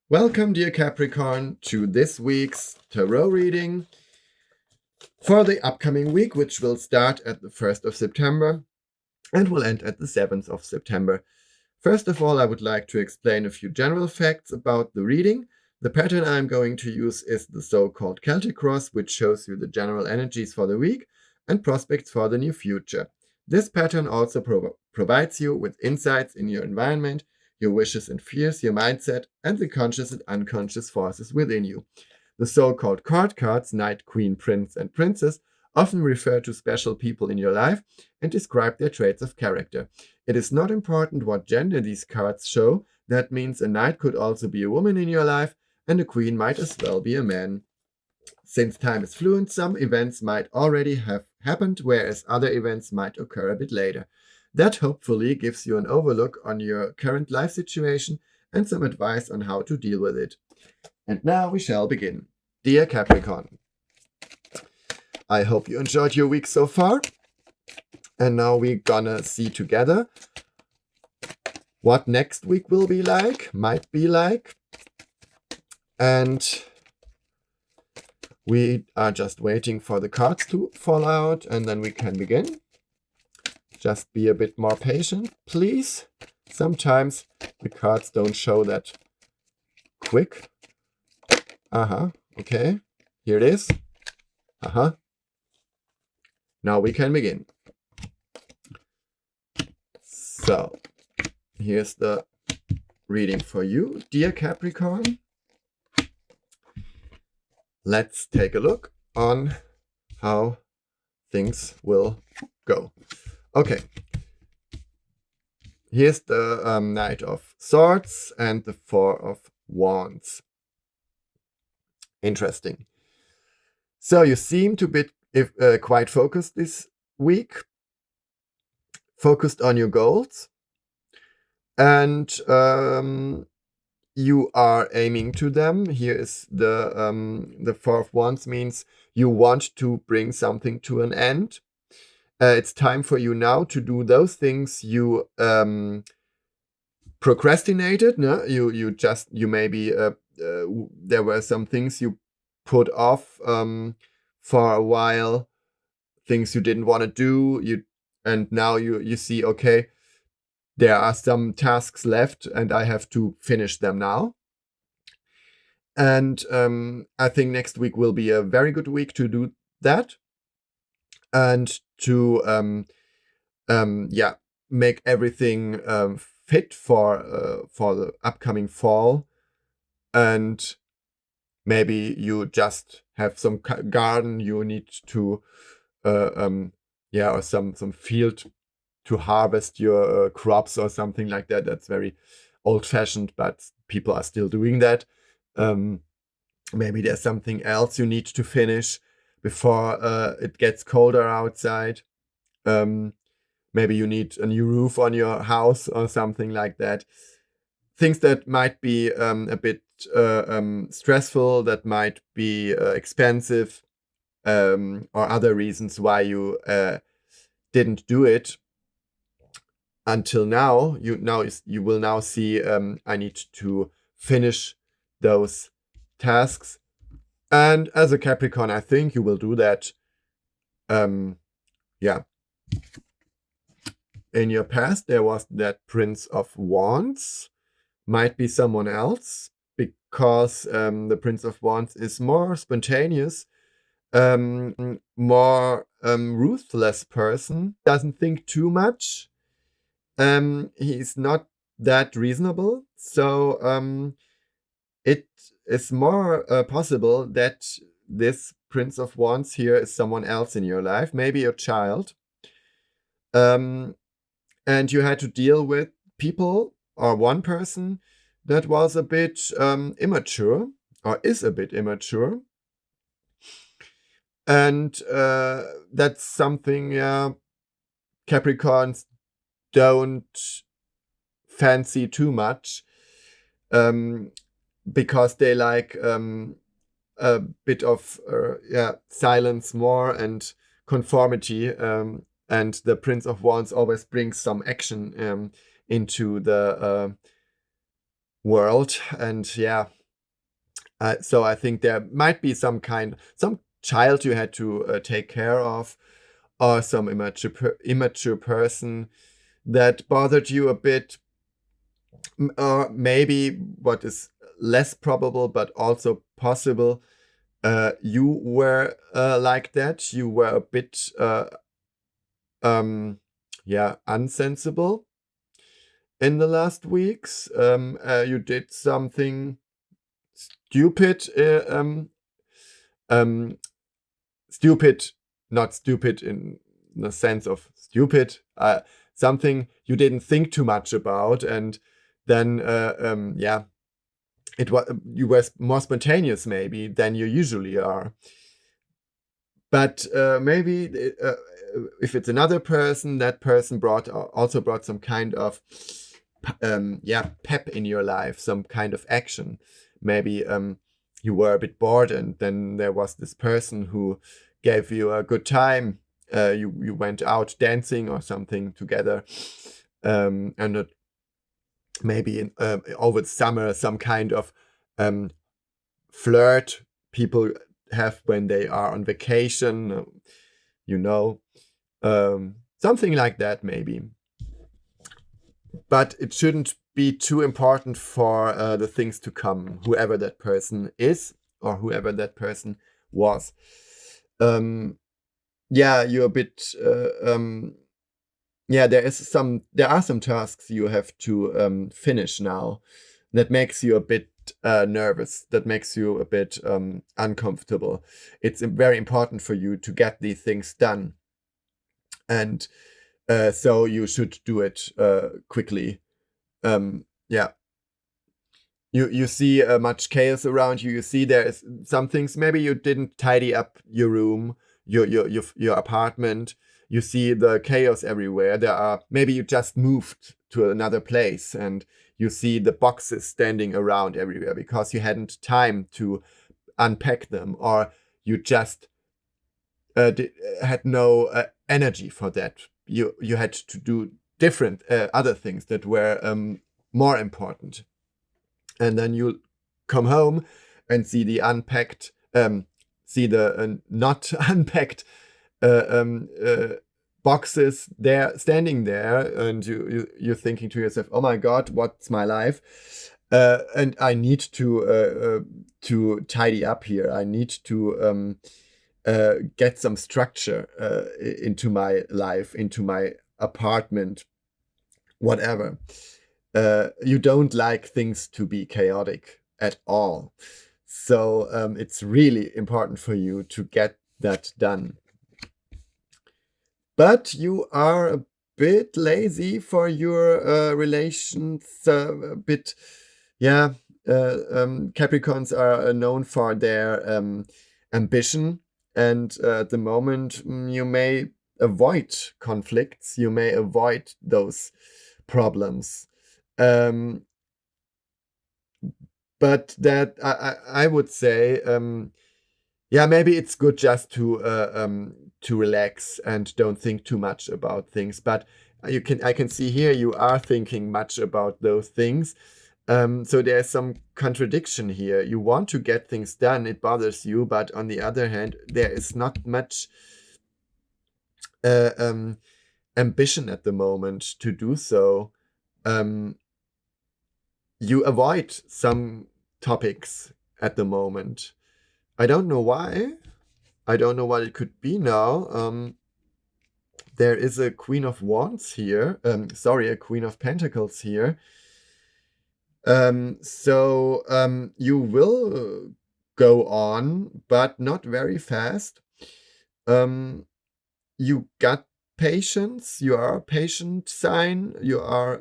Welcome, dear Capricorn, to this week's tarot reading for the upcoming week, which will start at the 1st of September and will end at the 7th of September. First of all, I would like to explain a few general facts about the reading. The pattern I'm going to use is the so-called Celtic cross, which shows you the general energies for the week and prospects for the near future. This pattern also provides you with insights in your environment, your wishes and fears, your mindset, and the conscious and unconscious forces within you. The so-called court cards, Knight, Queen, Prince, and Princess, often refer to special people in your life and describe their traits of character. It is not important what gender these cards show. That means a knight could also be a woman in your life, and a queen might as well be a man. Since time is fluid, some events might already have happened, whereas other events might occur a bit later. That hopefully gives you an overlook on your current life situation and some advice on how to deal with it. And now we shall begin. Dear Capricorn, I hope you enjoyed your week so far. And now we're gonna see together what next week will be like, might be like. And we are just waiting for the cards to fall out and then we can begin. Just be a bit more patient, please. Sometimes the cards don't show that quick. Okay. Here it is. Now we can begin. So, here's the reading for you, dear Capricorn. Let's take a look on how things will go. Okay. Here's the Knight of Swords and the Four of Wands. Interesting. So you seem to be quite focused this week. Focused on your goals. And you are aiming to them. Here is the Four of Wands means you want to bring something to an end. It's time for you now to do those things you procrastinated. No, you maybe there were some things you put off for a while, things you didn't want to do. And now you see, okay, there are some tasks left and I have to finish them now. And I think next week will be a very good week to do that. And to make everything fit for the upcoming fall. And maybe you just have some garden you need to or some field to harvest your crops or something like that. That's very old-fashioned, but people are still doing that. Maybe there's something else you need to finish before it gets colder outside. Maybe you need a new roof on your house or something like that. Things that might be a bit stressful, that might be expensive, or other reasons why you didn't do it until now. You will now see I need to finish those tasks. And as a Capricorn, I think you will do that. In your past, there was that Prince of Wands. Might be someone else, because the Prince of Wands is more spontaneous, more ruthless person. Doesn't think too much. He's not that reasonable. So it is more possible that this Prince of Wands here is someone else in your life, maybe your child. And you had to deal with people or one person that was a bit immature, or is a bit immature. And that's something Capricorns don't fancy too much, because they like a bit of silence more and conformity. And the Prince of Wands always brings some action into the world. And yeah, so I think there might be some child you had to take care of, or some immature person that bothered you a bit. Or maybe what is less probable but also possible, you were like that. You were a bit unsensible in the last weeks. You did something stupid, stupid, not stupid in the sense of stupid, something you didn't think too much about, and then you were more spontaneous maybe than you usually are. But maybe if it's another person, that person also brought some kind of pep in your life, some kind of action. Maybe you were a bit bored, and then there was this person who gave you a good time. You went out dancing or something together, and maybe over the summer, some kind of flirt people have when they are on vacation, something like that maybe. But it shouldn't be too important for the things to come, whoever that person is or whoever that person was. You're a bit there are some tasks you have to finish now that makes you a bit nervous, that makes you a bit uncomfortable. It's very important for you to get these things done, and so you should do it quickly. You see much chaos around you. You see there is some things, maybe you didn't tidy up your room, your apartment. You see the chaos everywhere. Maybe you just moved to another place and you see the boxes standing around everywhere because you hadn't time to unpack them, or you just had no energy for that. You had to do different other things that were more important. And then you come home and see the unpacked, see the not unpacked boxes there standing there, and you're thinking to yourself, "Oh my God, what's my life?" And I need to tidy up here. I need to get some structure into my life, into my apartment, whatever. You don't like things to be chaotic at all. So it's really important for you to get that done. But you are a bit lazy for your relations, a bit, Capricorns are known for their ambition. And at the moment, you may avoid conflicts, you may avoid those problems. But that I would say, maybe it's good just to relax and don't think too much about things. But I can see here you are thinking much about those things. So there's some contradiction here. You want to get things done, it bothers you, but on the other hand, there is not much ambition at the moment to do so. You avoid some topics at the moment. I don't know why. I don't know what it could be now. There is a Queen of Wands here. A Queen of Pentacles here. So you will go on, but not very fast. You got patience. You are a patient sign. You are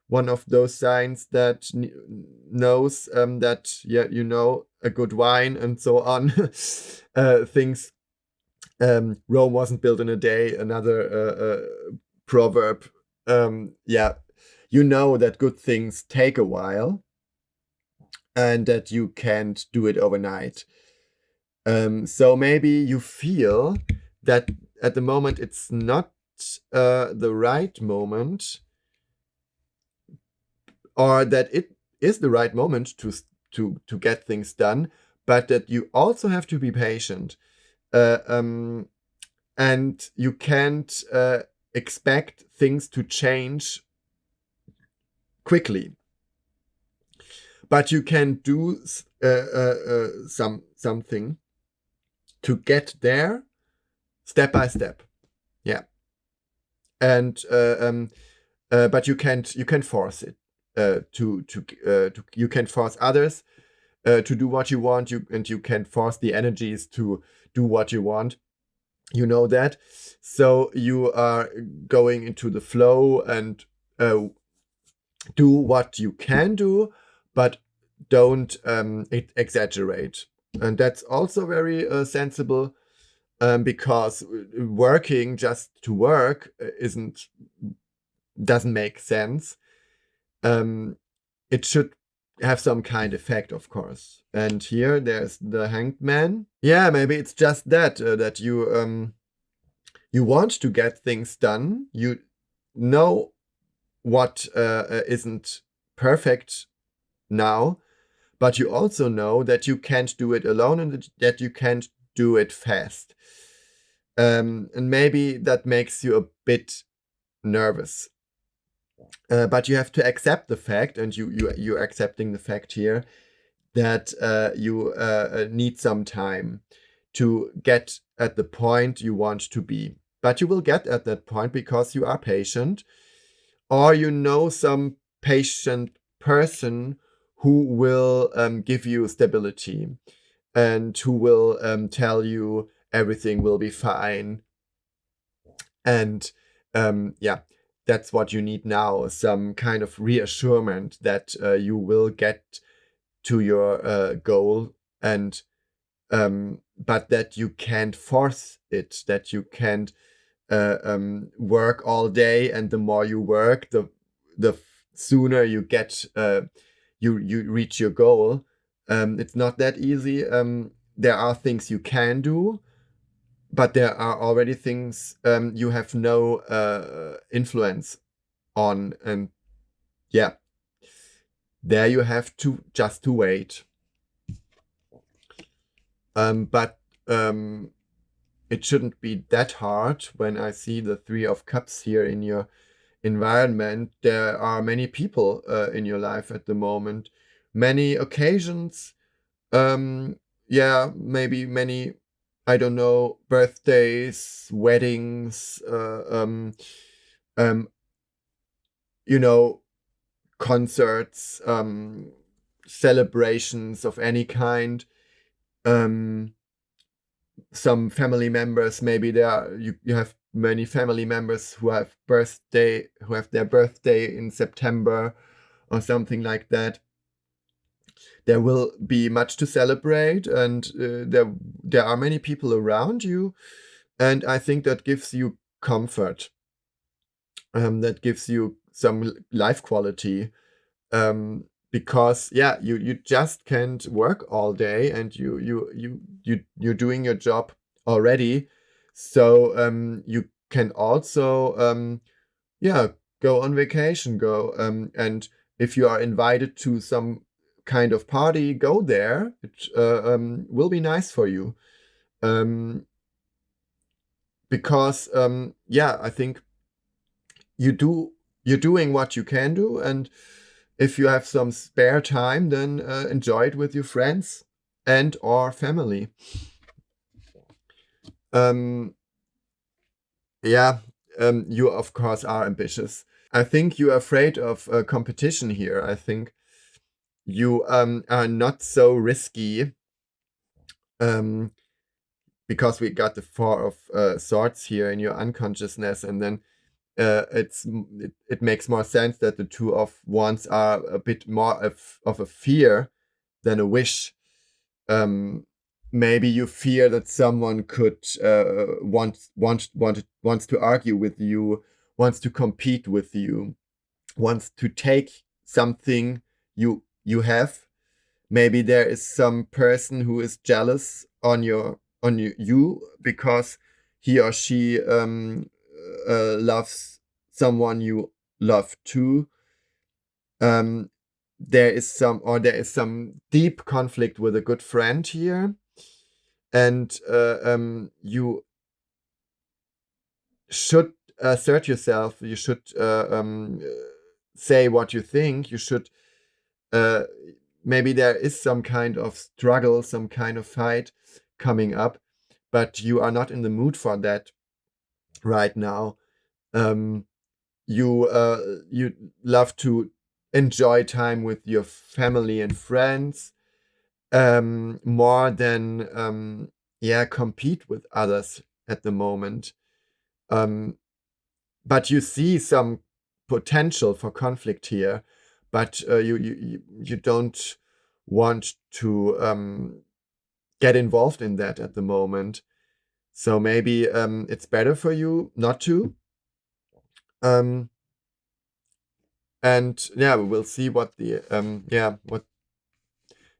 one of those signs that knows that a good wine and so on. Things. Rome wasn't built in a day. Another proverb. You know that good things take a while, and that you can't do it overnight. So maybe you feel that at the moment it's not the right moment. or that it is the right moment to get things done, but that you also have to be patient. And you can't expect things to change quickly, but you can do something to get there step by step. Yeah. And but you can't force it. You can force others to do what you want. You can force the energies to do what you want. You know that. So you are going into the flow and do what you can do, but don't exaggerate. And that's also very sensible, because working just to work doesn't make sense. It should have some kind of effect, of course. And here there's the Hanged Man. Yeah, maybe it's just that that you want to get things done. You know what isn't perfect now, but you also know that you can't do it alone and that you can't do it fast. And maybe that makes you a bit nervous. But you have to accept the fact, and you're accepting the fact here, that you need some time to get at the point you want to be. But you will get at that point because you are patient, or you know some patient person who will give you stability and who will tell you everything will be fine. And yeah, that's what you need now, some kind of reassurance that you will get to your goal, and but that you can't force it, that you can't work all day, and the more you work, the sooner you get you reach your goal. It's not that easy. There are things you can do, but there are already things you have no influence on, and yeah, there you have to just to wait. But it shouldn't be that hard. When I see the Three of Cups here in your environment, there are many people in your life at the moment, many occasions. Yeah, maybe many, I don't know, birthdays, weddings, you know, concerts, celebrations of any kind. Some family members, maybe you have many family members who have their birthday in September or something like that. There will be much to celebrate, and there are many people around you, and I think that gives you comfort. That gives you some life quality, because yeah, you just can't work all day, and you're doing your job already, so you can also yeah, go on vacation, go and if you are invited to some kind of party, go there. It will be nice for you, because yeah, I think you're doing what you can do, and if you have some spare time, then enjoy it with your friends and or family. Yeah, you of course are ambitious. I think you're afraid of competition here. I think you are not so risky, because we got the Four of Swords here in your unconsciousness, and then it makes more sense that the Two of Wands are a bit more of a fear than a wish. Maybe you fear that someone could wants to argue with you, wants to compete with you, wants to take something you have. Maybe there is some person who is jealous on you because he or she loves someone you love too. there is some deep conflict with a good friend here, and you should assert yourself. You should say what you think. You should maybe there is some kind of struggle, some kind of fight coming up, but you are not in the mood for that right now. You love to enjoy time with your family and friends more than compete with others at the moment. But you see some potential for conflict here, but you don't want to get involved in that at the moment. So maybe it's better for you not to. And we'll see what the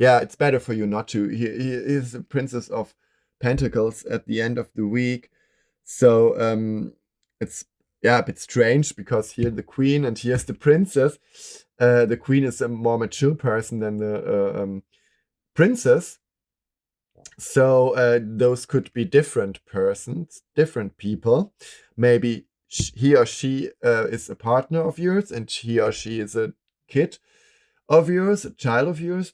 it's better for you not to. He is the Princess of Pentacles at the end of the week, so it's a bit strange because here the Queen and here's the Princess. The Queen is a more mature person than the Princess, so those could be different persons, different people. Maybe he or she is a partner of yours, and he or she is a kid of yours, a child of yours.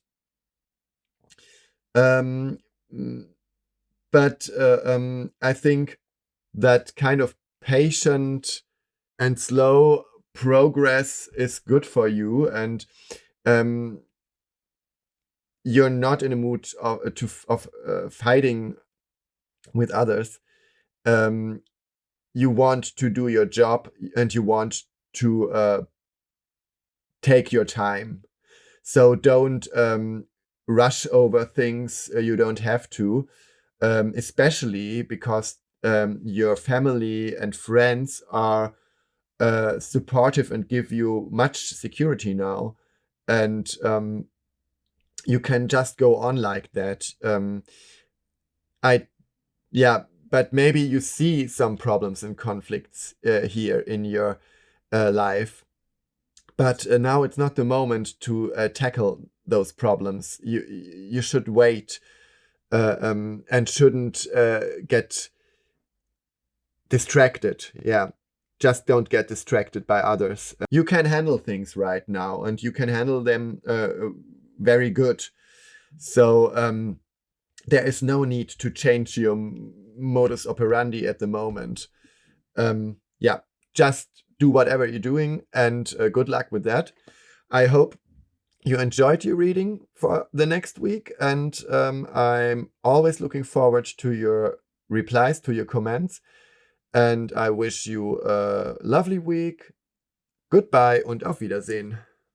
But I think that kind of patient and slow progress is good for you, and you're not in a mood of fighting with others. You want to do your job, and you want to take your time. So don't rush over things you don't have to, especially because your family and friends are supportive and give you much security now. And you can just go on like that. But maybe you see some problems and conflicts here in your life. But now it's not the moment to tackle those problems. You should wait and shouldn't get distracted. Yeah, just don't get distracted by others. You can handle things right now, and you can handle them very good. So there is no need to change your modus operandi at the moment. Just do whatever you're doing, and good luck with that. I hope you enjoyed your reading for the next week, and I'm always looking forward to your replies, to your comments, and I wish you a lovely week. Goodbye und auf Wiedersehen.